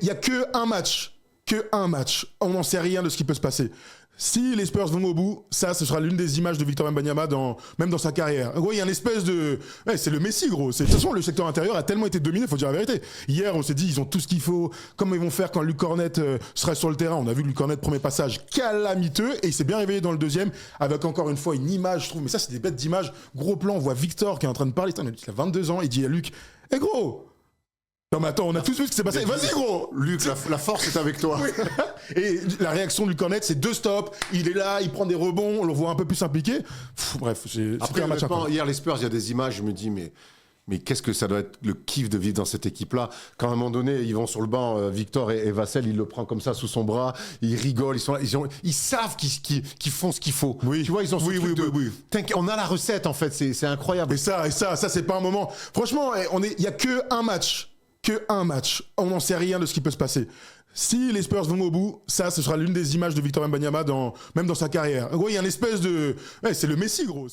il y a que un match. On n'en sait rien de ce qui peut se passer. Si les Spurs vont au bout, ça, ce sera l'une des images de Victor Wembanyama même dans sa carrière. En gros, il y a une espèce de... Ouais, c'est le Messi, gros. De toute façon, le secteur intérieur a tellement été dominé, faut dire la vérité. Hier, on s'est dit, ils ont tout ce qu'il faut. Comment ils vont faire quand Luc Cornet sera sur le terrain? On a vu Luc Cornet, premier passage calamiteux, et il s'est bien réveillé dans le deuxième, avec encore une fois une image, je trouve. Mais ça, c'est des bêtes d'images. Gros plan, on voit Victor qui est en train de parler. Il a 22 ans, il dit à Luc, hé gros! Non mais attends, on a tous vu ce qui s'est passé. Vas-y gros. Luc, la force est avec toi. Oui. Et la réaction de Luc Cornet, c'est 2 stops. Il est là, il prend des rebonds, on le voit un peu plus impliqué. Bref, Après, un match hier les Spurs, il y a des images, je me dis mais qu'est-ce que ça doit être le kiff de vivre dans cette équipe-là. Quand à un moment donné, ils vont sur le banc, Victor et Vassell, il le prend comme ça sous son bras, ils rigolent, ils savent qu'ils font ce qu'il faut. Oui. Tu vois, ils ont oui. On a la recette en fait, c'est incroyable. Et ça, c'est pas un moment. Franchement, il y a que un match. On n'en sait rien de ce qui peut se passer. Si les Spurs vont au bout, ça, ce sera l'une des images de Victor Wembanyama même dans sa carrière. En gros, il y a une espèce de... Ouais, c'est le Messi, gros.